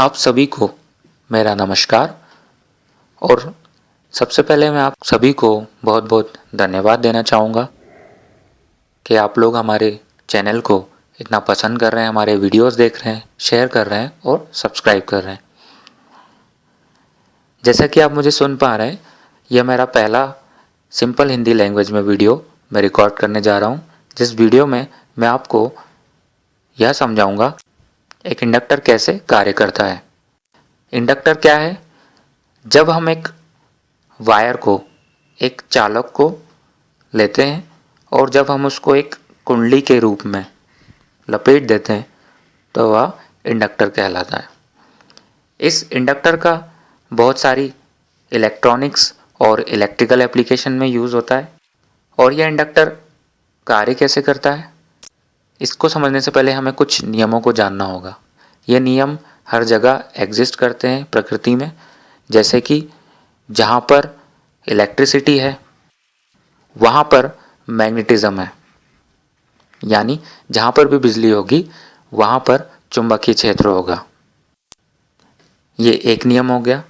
आप सभी को मेरा नमस्कार। और सबसे पहले मैं आप सभी को बहुत बहुत धन्यवाद देना चाहूँगा कि आप लोग हमारे चैनल को इतना पसंद कर रहे हैं, हमारे वीडियोस देख रहे हैं, शेयर कर रहे हैं और सब्सक्राइब कर रहे हैं। जैसा कि आप मुझे सुन पा रहे हैं, यह मेरा पहला सिंपल हिंदी लैंग्वेज में वीडियो मैं रिकॉर्ड करने जा रहा हूँ, जिस वीडियो में मैं आपको यह समझाऊंगा एक इंडक्टर कैसे कार्य करता है। इंडक्टर क्या है? जब हम एक वायर को, एक चालक को लेते हैं और जब हम उसको एक कुंडली के रूप में लपेट देते हैं तो वह इंडक्टर कहलाता है। इस इंडक्टर का बहुत सारी इलेक्ट्रॉनिक्स और इलेक्ट्रिकल एप्लीकेशन में यूज़ होता है। और यह इंडक्टर कार्य कैसे करता है, इसको समझने से पहले हमें कुछ नियमों को जानना होगा। ये नियम हर जगह एग्जिस्ट करते हैं प्रकृति में, जैसे कि जहाँ पर इलेक्ट्रिसिटी है वहाँ पर मैग्नेटिज्म है, यानी जहाँ पर भी बिजली होगी वहाँ पर चुंबकीय क्षेत्र होगा। ये एक नियम हो गया।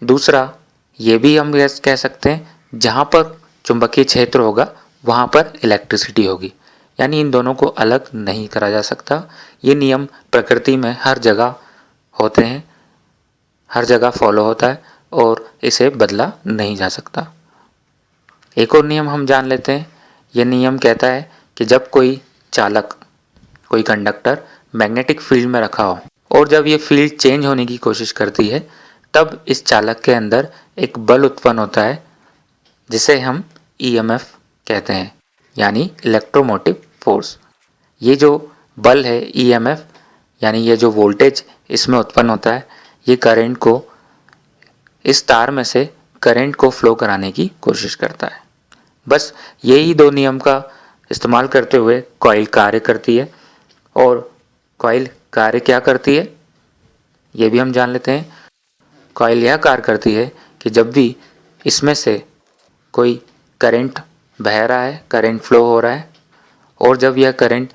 दूसरा, ये भी हम कह सकते हैं जहाँ पर चुंबकीय क्षेत्र होगा वहाँ पर इलेक्ट्रिसिटी होगी, यानी इन दोनों को अलग नहीं करा जा सकता। ये नियम प्रकृति में हर जगह होते हैं, हर जगह फॉलो होता है और इसे बदला नहीं जा सकता। एक और नियम हम जान लेते हैं। यह नियम कहता है कि जब कोई चालक, कोई कंडक्टर मैग्नेटिक फील्ड में रखा हो और जब ये फील्ड चेंज होने की कोशिश करती है तब इस चालक के अंदर एक बल उत्पन्न होता है जिसे हम ईएमएफ कहते हैं, यानी इलेक्ट्रोमोटिव फोर्स। ये जो बल है ईएमएफ, यानी ये जो वोल्टेज इसमें उत्पन्न होता है, ये करंट को, इस तार में से करंट को फ्लो कराने की कोशिश करता है। बस यही दो नियम का इस्तेमाल करते हुए कॉइल कार्य करती है। और कॉइल कार्य क्या करती है ये भी हम जान लेते हैं। कॉइल यह कार्य करती है कि जब भी इसमें से कोई करंट बह रहा है, करंट फ्लो हो रहा है, और जब यह करंट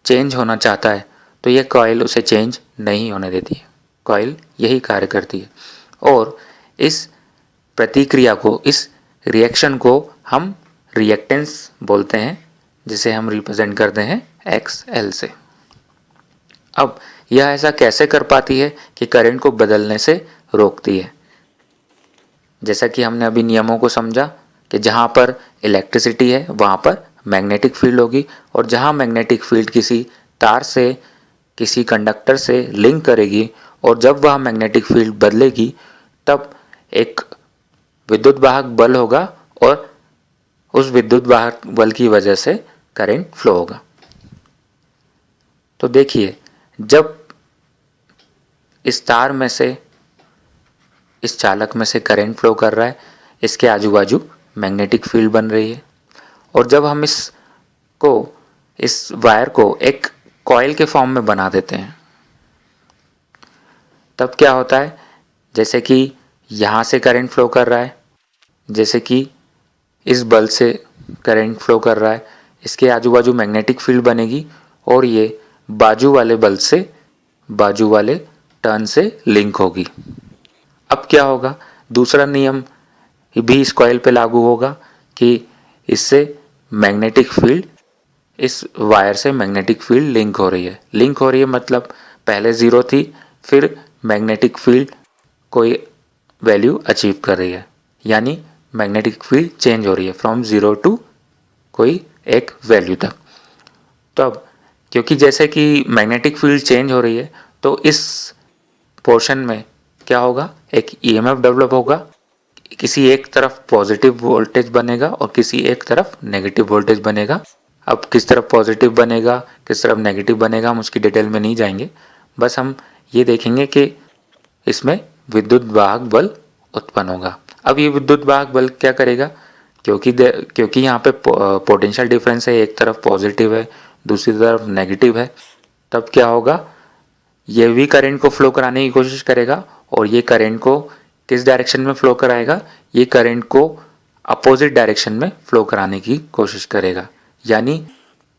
चेंज होना चाहता है तो यह कॉइल उसे चेंज नहीं होने देती है। कॉइल यही कार्य करती है और इस प्रतिक्रिया को, इस रिएक्शन को हम रिएक्टेंस बोलते हैं, जिसे हम रिप्रेजेंट करते हैं XL से। अब यह ऐसा कैसे कर पाती है कि करंट को बदलने से रोकती है? जैसा कि हमने अभी नियमों को समझा कि जहाँ पर इलेक्ट्रिसिटी है वहाँ पर मैग्नेटिक फील्ड होगी, और जहाँ मैग्नेटिक फील्ड किसी तार से, किसी कंडक्टर से लिंक करेगी और जब वह मैग्नेटिक फील्ड बदलेगी तब एक विद्युत वाहक बल होगा और उस विद्युत वाहक बल की वजह से करंट फ्लो होगा। तो देखिए, जब इस तार में से, इस चालक में से करंट फ्लो कर रहा है, इसके आजू बाजू मैग्नेटिक फील्ड बन रही है, और जब हम इस वायर को एक कॉइल के फॉर्म में बना देते हैं तब क्या होता है, जैसे कि यहाँ से करंट फ्लो कर रहा है, जैसे कि इस बल से करंट फ्लो कर रहा है, इसके आजू बाजू मैग्नेटिक फील्ड बनेगी और ये बाजू वाले बल से, बाजू वाले टर्न से लिंक होगी। अब क्या होगा, दूसरा नियम भी इस कॉइल पे लागू होगा कि इससे मैग्नेटिक फील्ड, इस वायर से मैग्नेटिक फील्ड लिंक हो रही है। लिंक हो रही है मतलब पहले ज़ीरो थी, फिर मैग्नेटिक फील्ड कोई वैल्यू अचीव कर रही है, यानी मैग्नेटिक फील्ड चेंज हो रही है फ्रॉम ज़ीरो टू कोई एक वैल्यू तक। तो अब क्योंकि जैसे कि मैग्नेटिक फील्ड चेंज हो रही है तो इस पोर्शन में क्या होगा, एक ईएमएफ डेवलप होगा। किसी एक तरफ पॉजिटिव वोल्टेज बनेगा और किसी एक तरफ नेगेटिव वोल्टेज बनेगा। अब किस तरफ पॉजिटिव बनेगा, किस तरफ नेगेटिव बनेगा, हम उसकी डिटेल में नहीं जाएंगे। बस हम ये देखेंगे कि इसमें विद्युत वाहक बल उत्पन्न होगा। अब ये विद्युत वाहक बल क्या करेगा, क्योंकि यहाँ पे पोटेंशियल डिफरेंस है, एक तरफ पॉजिटिव है दूसरी तरफ नेगेटिव है, तब क्या होगा, ये भी करंट को फ्लो कराने की कोशिश करेगा और ये करंट को किस डायरेक्शन में फ्लो कराएगा, ये करंट को अपोजिट डायरेक्शन में फ्लो कराने की कोशिश करेगा। यानी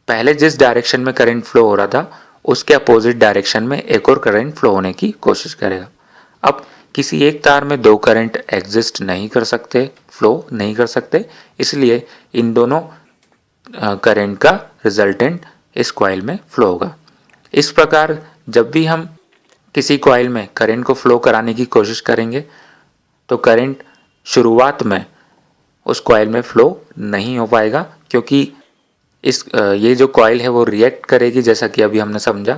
पहले जिस डायरेक्शन में करंट फ्लो हो रहा था उसके अपोजिट डायरेक्शन में एक और करंट फ्लो होने की कोशिश करेगा। अब किसी एक तार में दो करंट एग्जिस्ट नहीं कर सकते, फ्लो नहीं कर सकते, इसलिए इन दोनों करंट का रिजल्टेंट इस कॉइल में फ्लो होगा। इस प्रकार जब भी हम किसी कॉइल में करंट को फ्लो कराने की कोशिश करेंगे तो करंट शुरुआत में उस कॉइल में फ्लो नहीं हो पाएगा, क्योंकि ये जो कॉइल है वो रिएक्ट करेगी, जैसा कि अभी हमने समझा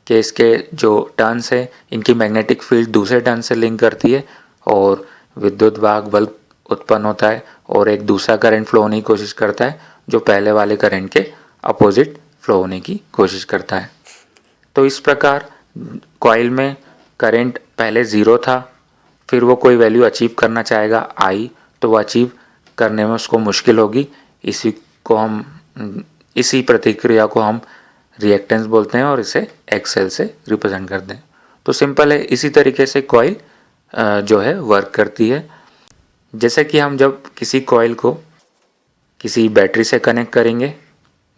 कि इसके जो टर्न्स है इनकी मैग्नेटिक फील्ड दूसरे टर्न से लिंक करती है और विद्युत वाहक बल उत्पन्न होता है और एक दूसरा करंट फ्लो होने की कोशिश करता है जो पहले वाले करंट के अपोजिट फ्लो होने की कोशिश करता है। तो इस प्रकार कॉइल में करंट पहले ज़ीरो था, फिर वो कोई वैल्यू अचीव करना चाहेगा आई, तो वो अचीव करने में उसको मुश्किल होगी। इसी प्रतिक्रिया को हम रिएक्टेंस बोलते हैं और इसे एक्सएल से रिप्रेजेंट करते हैं। तो सिंपल है, इसी तरीके से कॉइल जो है वर्क करती है। जैसे कि हम जब किसी कॉइल को किसी बैटरी से कनेक्ट करेंगे,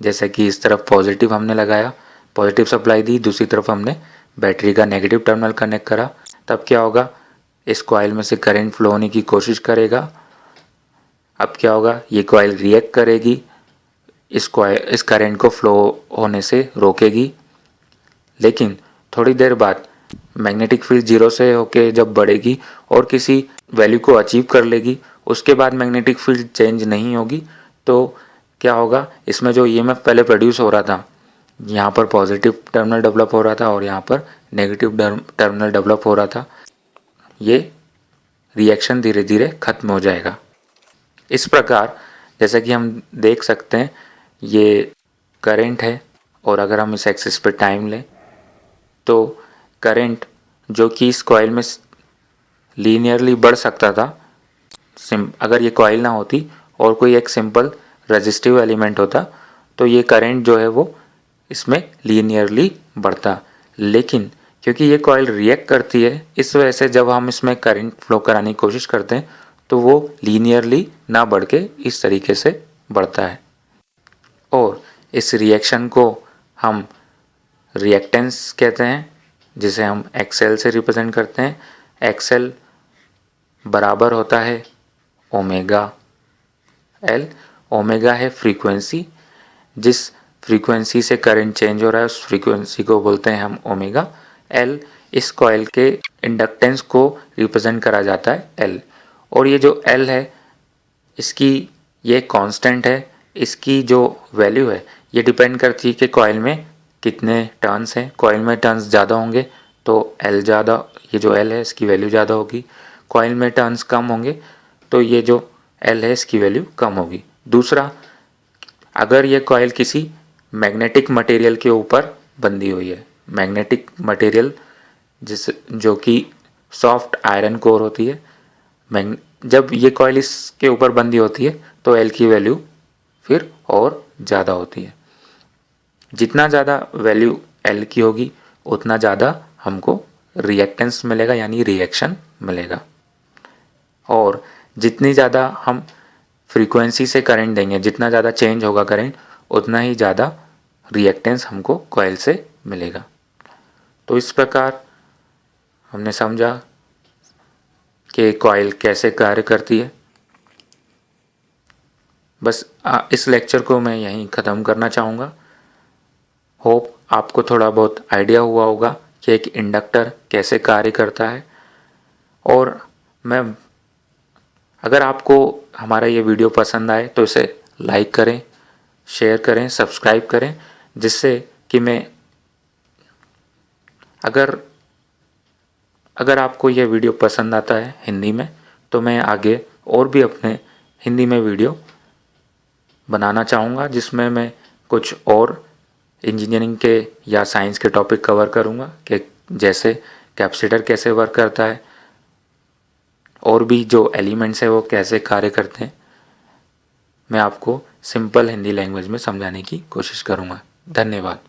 जैसे कि इस तरफ पॉजिटिव हमने लगाया, पॉजिटिव सप्लाई दी, दूसरी तरफ हमने बैटरी का नेगेटिव टर्मिनल कनेक्ट करा, तब क्या होगा, इस कॉइल में से करंट फ्लो होने की कोशिश करेगा। अब क्या होगा, ये कॉइल रिएक्ट करेगी, इस करंट को फ्लो होने से रोकेगी, लेकिन थोड़ी देर बाद मैग्नेटिक फील्ड जीरो से होके जब बढ़ेगी और किसी वैल्यू को अचीव कर लेगी, उसके बाद मैग्नेटिक फील्ड चेंज नहीं होगी, तो क्या होगा, इसमें जो ईएमएफ पहले प्रोड्यूस हो रहा था, यहाँ पर पॉजिटिव टर्मिनल डेवलप हो रहा था और यहाँ पर नेगेटिव टर्मिनल डेवलप हो रहा था, ये रिएक्शन धीरे धीरे खत्म हो जाएगा। इस प्रकार जैसा कि हम देख सकते हैं ये करंट है और अगर हम इस एक्सिस पे टाइम लें तो करंट जो कि इस कॉइल में लीनियरली बढ़ सकता था, अगर ये कॉइल ना होती और कोई एक सिंपल रेजिस्टिव एलिमेंट होता तो ये करंट जो है वो इसमें लीनियरली बढ़ता, लेकिन क्योंकि ये कॉइल रिएक्ट करती है इस वजह से जब हम इसमें करंट फ्लो कराने की कोशिश करते हैं तो वो लीनियरली ना बढ़ के इस तरीके से बढ़ता है और इस रिएक्शन को हम रिएक्टेंस कहते हैं, जिसे हम एक्सएल से रिप्रेजेंट करते हैं। एक्सएल बराबर होता है ओमेगा एल। ओमेगा है फ्रीक्वेंसी, जिस फ्रीक्वेंसी से करंट चेंज हो रहा है उस फ्रीक्वेंसी को बोलते हैं हम ओमेगा। एल इस कॉइल के इंडक्टेंस को रिप्रेजेंट करा जाता है एल, और ये जो एल है इसकी ये कांस्टेंट है, इसकी जो वैल्यू है ये डिपेंड करती है कि कॉइल में कितने टर्न्स हैं। कॉइल में टर्न्स ज़्यादा होंगे तो एल ज़्यादा, ये जो एल है इसकी वैल्यू ज़्यादा होगी। कॉइल में टर्न्स कम होंगे तो ये जो एल है इसकी वैल्यू कम होगी। दूसरा, अगर ये कॉइल किसी मैग्नेटिक मटेरियल के ऊपर बंधी हुई है, मैग्नेटिक मटेरियल जो कि सॉफ्ट आयरन कोर होती है, जब ये कॉइल इसके ऊपर बंधी होती है तो एल की वैल्यू फिर और ज़्यादा होती है। जितना ज़्यादा वैल्यू एल की होगी उतना ज़्यादा हमको रिएक्टेंस मिलेगा, यानी रिएक्शन मिलेगा, और जितनी ज़्यादा हम फ्रीक्वेंसी से करंट देंगे, जितना ज़्यादा चेंज होगा करंट, उतना ही ज़्यादा रिएक्टेंस हमको कॉइल से मिलेगा। तो इस प्रकार हमने समझा कि कॉइल कैसे कार्य करती है। बस इस लेक्चर को मैं यहीं ख़त्म करना चाहूँगा। होप आपको थोड़ा बहुत आइडिया हुआ होगा कि एक इंडक्टर कैसे कार्य करता है, और अगर आपको हमारा ये वीडियो पसंद आए तो इसे लाइक करें, शेयर करें, सब्सक्राइब करें, जिससे कि अगर आपको ये वीडियो पसंद आता है हिंदी में तो मैं आगे और भी अपने हिंदी में वीडियो बनाना चाहूँगा, जिसमें मैं कुछ और इंजीनियरिंग के या साइंस के टॉपिक कवर करूँगा कि जैसे कैपेसिटर कैसे वर्क करता है और भी जो एलिमेंट्स है वो कैसे कार्य करते हैं। मैं आपको सिंपल हिंदी लैंग्वेज में समझाने की कोशिश करूँगा। धन्यवाद।